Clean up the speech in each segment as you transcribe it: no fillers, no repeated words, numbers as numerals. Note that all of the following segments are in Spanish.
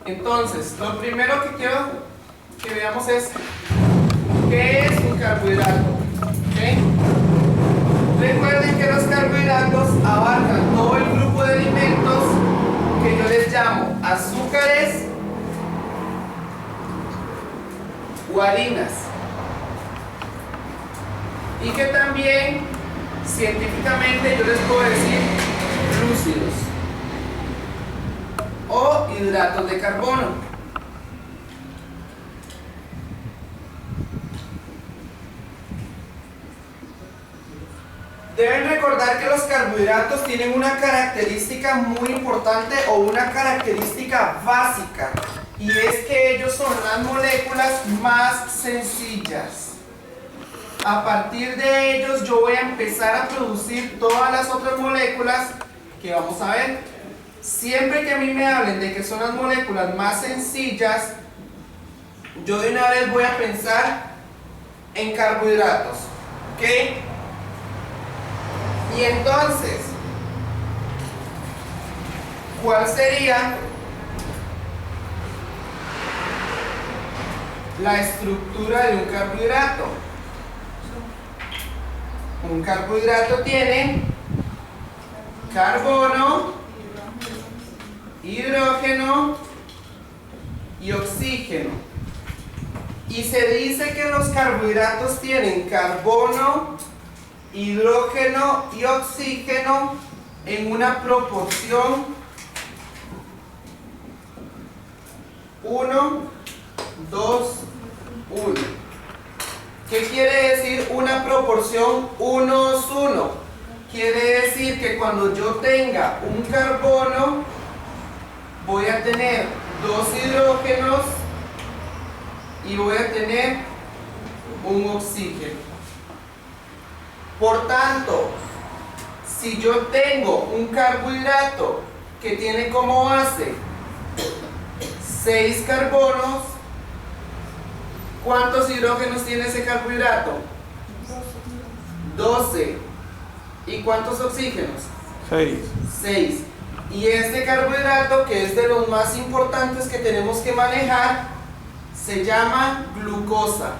Entonces, lo primero que quiero que veamos es ¿qué es un carbohidrato? ¿Okay? Recuerden que los carbohidratos abarcan todo el grupo de alimentos que yo les llamo azúcares o harinas, y que también científicamente yo les puedo decir glúcidos o hidratos de carbono. Deben recordar que los carbohidratos tienen una característica muy importante o una característica básica, y es que ellos son las moléculas más sencillas. A partir de ellos yo voy a empezar a producir todas las otras moléculas que vamos a ver. Siempre que a mí me hablen de que son las moléculas más sencillas, yo de una vez voy a pensar en carbohidratos, ¿ok? Y entonces, ¿cuál sería la estructura de un carbohidrato? Un carbohidrato tiene carbono, hidrógeno y oxígeno. Y se dice que los carbohidratos tienen carbono, hidrógeno y oxígeno en una proporción 1, 2, 1. ¿Qué quiere decir una proporción 1:1? Quiere decir que cuando yo tenga un carbono, voy a tener 2 hidrógenos y voy a tener un oxígeno. Por tanto, si yo tengo un carbohidrato que tiene como base 6 carbonos, ¿cuántos hidrógenos tiene ese carbohidrato? 12. ¿Y cuántos oxígenos? 6. 6. Y este carbohidrato, que es de los más importantes que tenemos que manejar, se llama glucosa.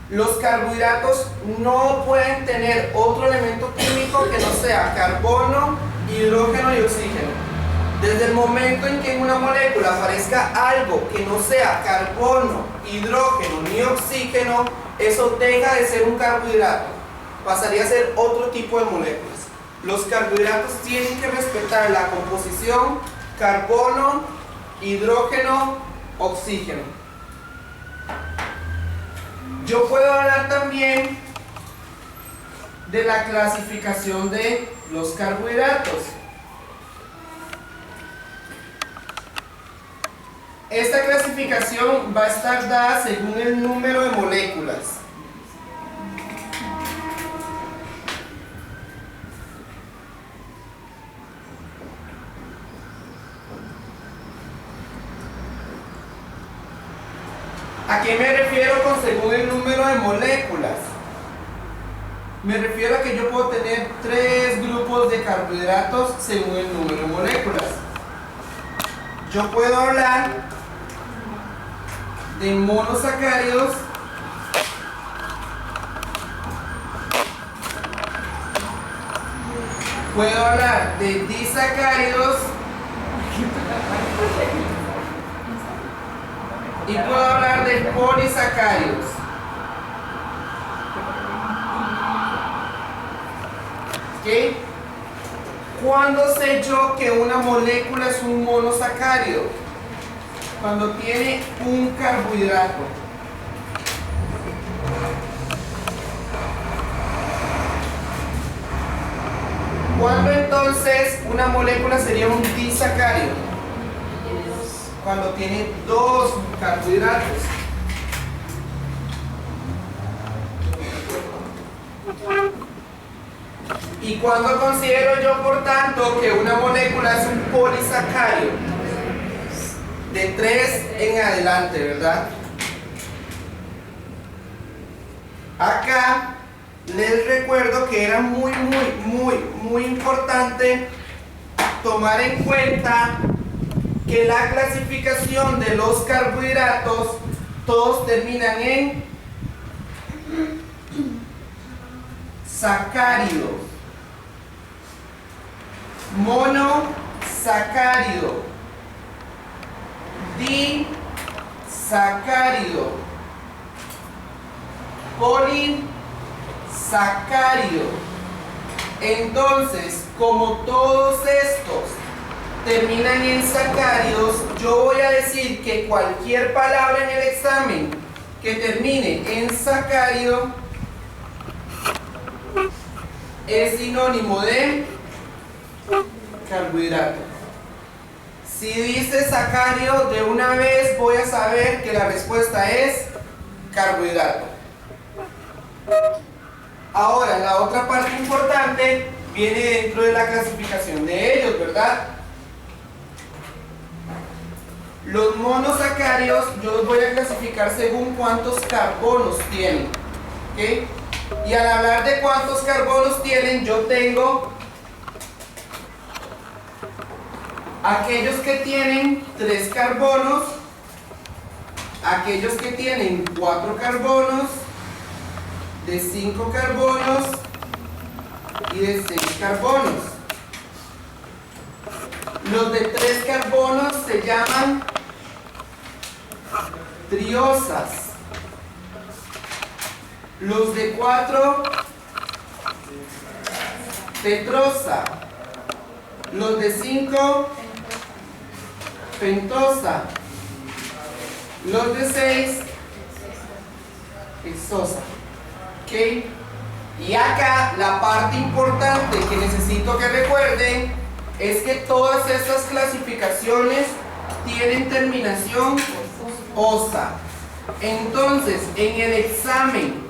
Los carbohidratos no pueden tener otro elemento químico que no sea carbono, hidrógeno y oxígeno. Desde el momento en que en una molécula aparezca algo que no sea carbono, hidrógeno ni oxígeno, eso deja de ser un carbohidrato, pasaría a ser otro tipo de moléculas. Los carbohidratos tienen que respetar la composición carbono, hidrógeno, oxígeno. Yo puedo hablar también de la clasificación de los carbohidratos. Esta clasificación va a estar dada según el número de moléculas. ¿A qué me refiero con según el número de moléculas? Me refiero a que yo puedo tener 3 grupos de carbohidratos según el número de moléculas. Yo puedo hablar de monosacáridos, puedo hablar de disacáridos y puedo hablar de polisacáridos. ¿Ok? ¿Cuándo sé yo que una molécula es un monosacárido? Cuando tiene un carbohidrato. ¿Cuándo entonces una molécula sería un disacárido? Cuando tiene 2 carbohidratos. ¿Y cuándo considero yo, por tanto, que una molécula es un polisacárido? De 3 en adelante, ¿verdad? Acá les recuerdo que era muy importante tomar en cuenta que la clasificación de los carbohidratos todos terminan en sacáridos, monosacárido, disacárido, polisacárido. Entonces, como todos estos terminan en sacáridos, yo voy a decir que cualquier palabra en el examen que termine en sacárido es sinónimo de carbohidrato. Si dice sacárido, de una vez voy a saber que la respuesta es carbohidrato. Ahora, la otra parte importante viene dentro de la clasificación de ellos, ¿verdad? Los monosacáridos yo los voy a clasificar según cuántos carbonos tienen, ¿ok? Y al hablar de cuántos carbonos tienen, yo tengo aquellos que tienen 3 carbonos, aquellos que tienen 4 carbonos, de 5 carbonos y de 6 carbonos. Los de 3 carbonos se llaman triosas. Los de 4, tetrosa. Los de 5, pentosa. Los de 6, hexosa. ¿Ok? Y acá la parte importante que necesito que recuerden es que todas estas clasificaciones tienen terminación osa. Entonces, en el examen,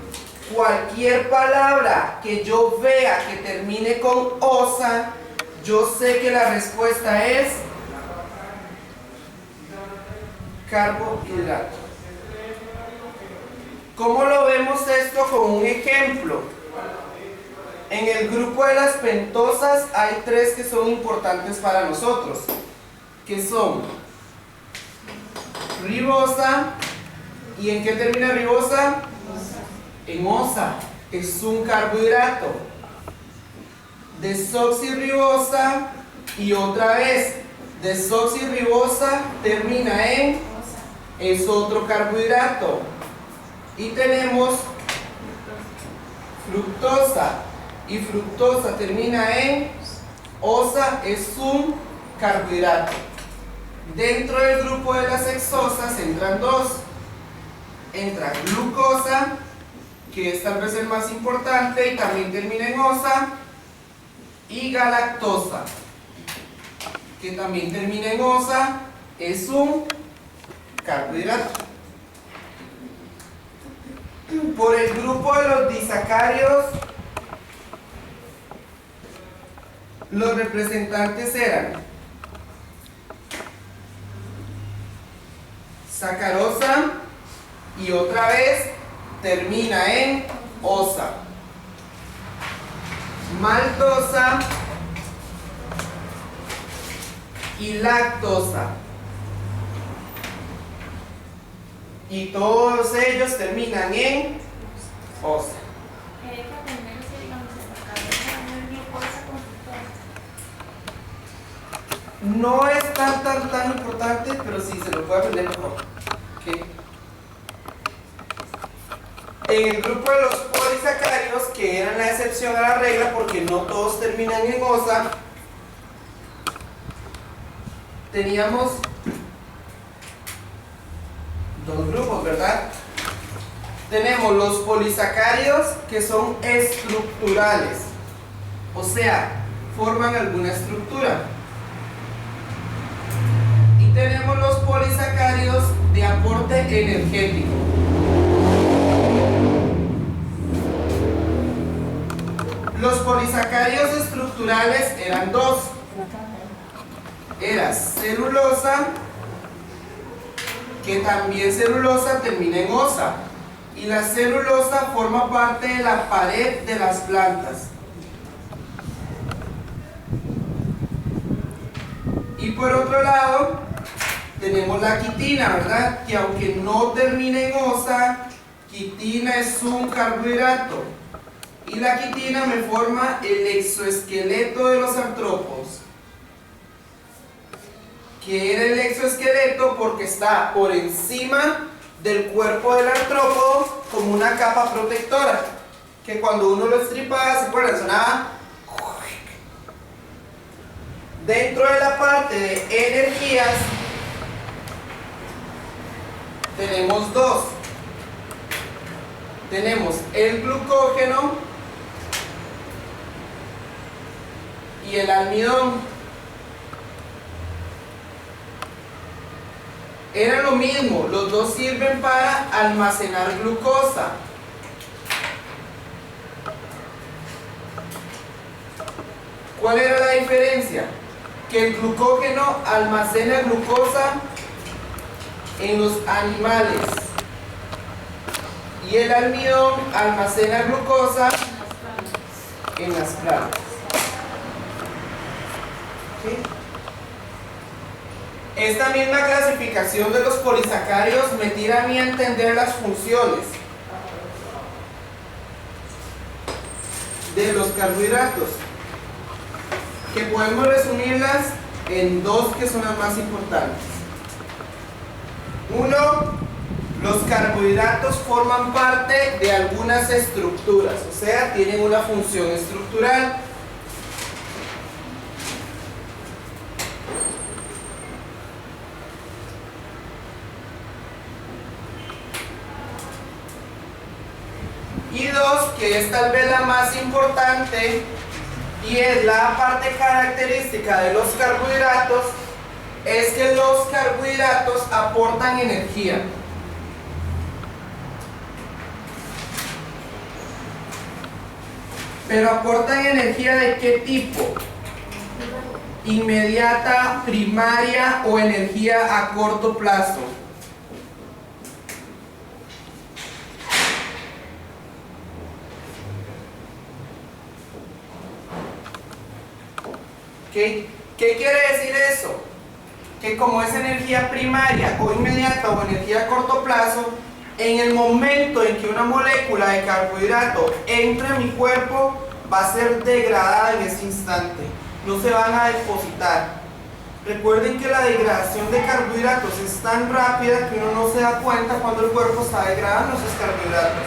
cualquier palabra que yo vea que termine con osa, yo sé que la respuesta es carbohidrato. ¿Cómo lo vemos esto con un ejemplo? En el grupo de las pentosas hay 3 que son importantes para nosotros, que son ribosa. ¿Y en qué termina ribosa? En osa. Es un carbohidrato. Desoxirribosa y otra vez desoxirribosa termina en, es otro carbohidrato. Y tenemos fructosa, y fructosa termina en osa, es un carbohidrato. Dentro del grupo de las hexosas entran 2. Entra glucosa, que es tal vez el más importante y también termina en osa, y galactosa, que también termina en osa, es un carbohidrato. Por el grupo de los disacáridos, los representantes eran sacarosa y otra vez termina en osa, maltosa y lactosa, y todos ellos terminan en osa. No es tan importante, pero sí se lo puede aprender mejor. ¿Okay? En el grupo de los polisacáridos, que eran la excepción a la regla porque no todos terminan en osa, teníamos 2 grupos, ¿verdad? Tenemos los polisacáridos que son estructurales, o sea, forman alguna estructura. Y tenemos los polisacáridos de aporte energético. Los polisacáridos estructurales eran 2. Era celulosa, que también celulosa termina en osa, y la celulosa forma parte de la pared de las plantas. Y por otro lado, tenemos la quitina, ¿verdad? Que aunque no termine en osa, quitina es un carbohidrato. Y la quitina me forma el exoesqueleto de los artrópodos. Que era el exoesqueleto porque está por encima del cuerpo del artrópodo como una capa protectora. Que cuando uno lo estripaba, ¿se acuerdan? Sonaba. Dentro de la parte de energías, tenemos dos. Tenemos el glucógeno y el almidón. Era lo mismo, los dos sirven para almacenar glucosa. ¿Cuál era la diferencia? Que el glucógeno almacena glucosa en los animales y el almidón almacena glucosa en las plantas. ¿Sí? Esta misma clasificación de los polisacáridos me tira a mí a entender las funciones de los carbohidratos, que podemos resumirlas en dos que son las más importantes. Uno, los carbohidratos forman parte de algunas estructuras, o sea, tienen una función estructural. Y dos, que es tal vez la más importante, y es la parte característica de los carbohidratos, es que los carbohidratos aportan energía. Pero aportan energía ¿de qué tipo? Inmediata, primaria o energía a corto plazo. ¿Qué quiere decir eso? Que como es energía primaria o inmediata o energía a corto plazo, en el momento en que una molécula de carbohidrato entre a mi cuerpo, va a ser degradada en ese instante. No se van a depositar. Recuerden que la degradación de carbohidratos es tan rápida que uno no se da cuenta cuando el cuerpo está degradando esos carbohidratos.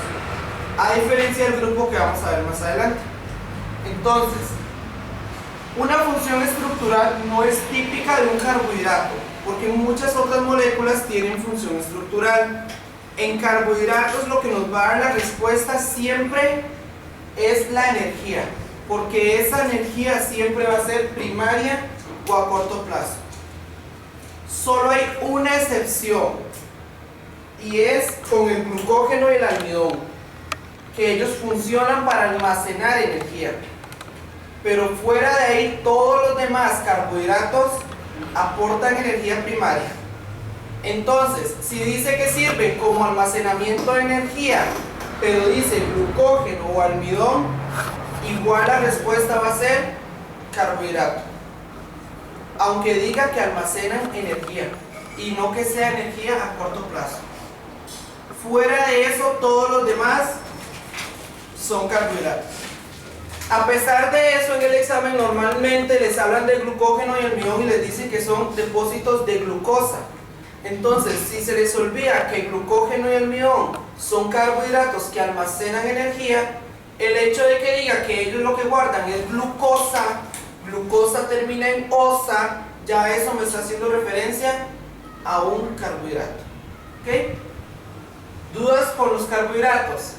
A diferencia del grupo que vamos a ver más adelante. Entonces, una función estructural no es típica de un carbohidrato, porque muchas otras moléculas tienen función estructural. En carbohidratos lo que nos va a dar la respuesta siempre es la energía, porque esa energía siempre va a ser primaria o a corto plazo. Solo hay una excepción, y es con el glucógeno y el almidón, que ellos funcionan para almacenar energía. Pero fuera de ahí, todos los demás carbohidratos aportan energía primaria. Entonces, si dice que sirven como almacenamiento de energía, pero dice glucógeno o almidón, igual la respuesta va a ser carbohidrato. Aunque diga que almacenan energía, y no que sea energía a corto plazo. Fuera de eso, todos los demás son carbohidratos. A pesar de eso, en el examen normalmente les hablan de glucógeno y almidón y les dicen que son depósitos de glucosa. Entonces, si se les olvida que glucógeno y almidón son carbohidratos que almacenan energía, el hecho de que diga que ellos lo que guardan es glucosa, glucosa termina en osa, ya eso me está haciendo referencia a un carbohidrato. ¿Ok? ¿Dudas con los carbohidratos?